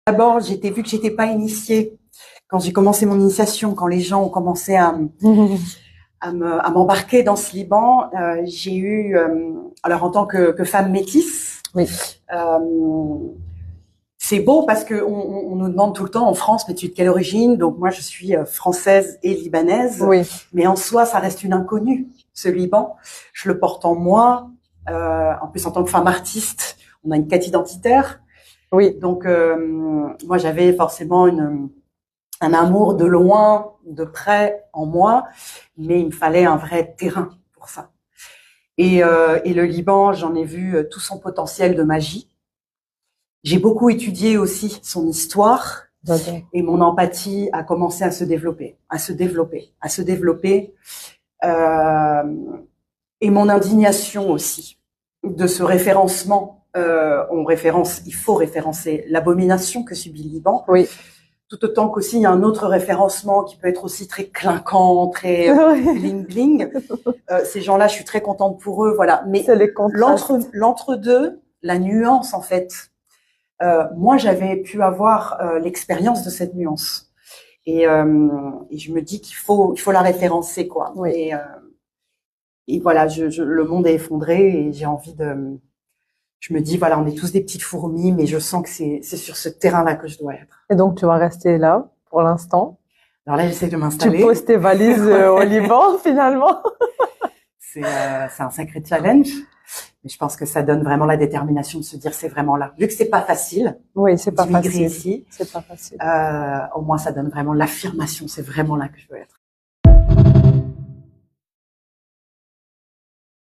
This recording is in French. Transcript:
D'abord, vu que j'étais pas initiée, quand j'ai commencé mon initiation, quand les gens ont commencé à m'embarquer dans ce Liban, j'ai eu, alors en tant que femme métisse, Oui. C'est beau parce que on nous demande tout le temps en France, mais tu es de quelle origine? Donc moi, je suis française et libanaise. Oui. Mais en soi, ça reste une inconnue, ce Liban. Je le porte en moi. En plus, en tant que femme artiste, on a une quête identitaire. Oui. Donc moi, j'avais forcément un amour de loin, de près en moi, mais il me fallait un vrai terrain pour ça. Et le Liban, j'en ai vu tout son potentiel de magie. J'ai beaucoup étudié aussi son histoire et mon empathie a commencé à se développer, et mon indignation aussi de ce référencement. Il faut référencer l'abomination que subit le Liban. Oui. Tout autant qu'aussi il y a un autre référencement qui peut être aussi très clinquant, très bling bling. Ces gens-là, je suis très contente pour eux, voilà. Mais l'entre-deux, la nuance en fait. Moi, j'avais pu avoir l'expérience de cette nuance, et je me dis qu'il faut la référencer, quoi. Oui. Et voilà, le monde est effondré et j'ai envie de. Je me dis voilà, on est tous des petites fourmis, mais je sens que c'est sur ce terrain-là que je dois être. Et donc tu vas rester là pour l'instant. Alors là, j'essaie de m'installer. Tu poses tes valises au Liban finalement. C'est un sacré challenge. Mais je pense que ça donne vraiment la détermination de se dire c'est vraiment là. Vu que c'est pas facile. Oui, c'est pas facile. Ici, c'est pas facile. Au moins ça donne vraiment l'affirmation. C'est vraiment là que je veux être.